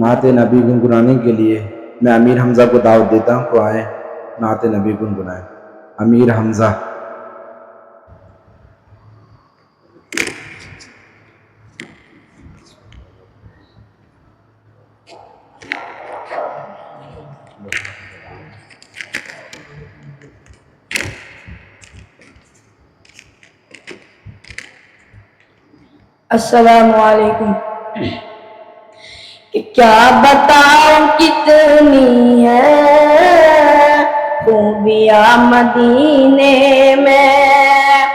نعت نبی گنگنانے کے لیے میں امیر حمزہ کو دعوت دیتا ہوں کہ آئیں نعت نبی گنگنائیں۔ امیر حمزہ۔ السلام علیکم۔ کہ کیا بتاؤں کتنی ہے خوبیاں مدینے میں،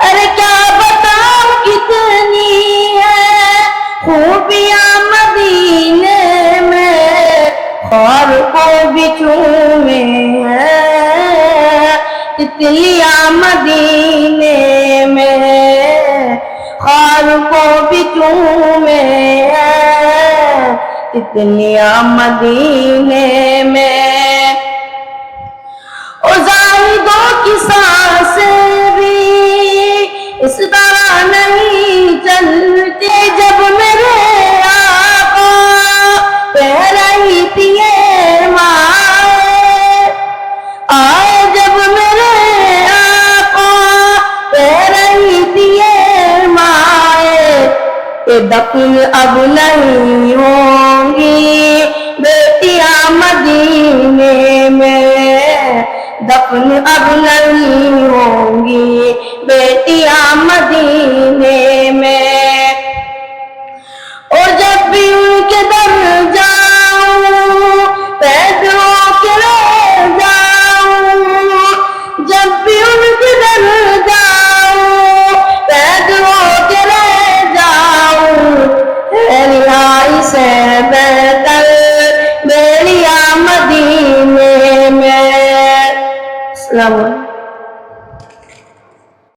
ارے کیا بتاؤں کتنی ہے خوبیاں مدینے میں، خار کو بھی چومے ہیں تتلیاں مدینے میں، خار کو بھی چومے ہیں تتلیاں مدینے میں، او زاہدوں کی سانسیں بھی اس طرح نہیں چلتے، جب میرے آقا کہہ رہی تھی اے مائے، آئے جب میرے آقا کہہ رہی تھی اے مائے کہ دفن اب نہیں ہوں گی بیٹیاں مدینے میں، دفن اب نہیں ہوں گی بیٹیاں مدینے میں، اور جب بھی ان کے در جاؤں پیدوں کے رہ جاؤں، جب بھی ان کے در جاؤں پیدوں کے رہ جاؤں، ہے رہائی سے بہتر بیڑیاں مدینے میں۔ السلام علیکم۔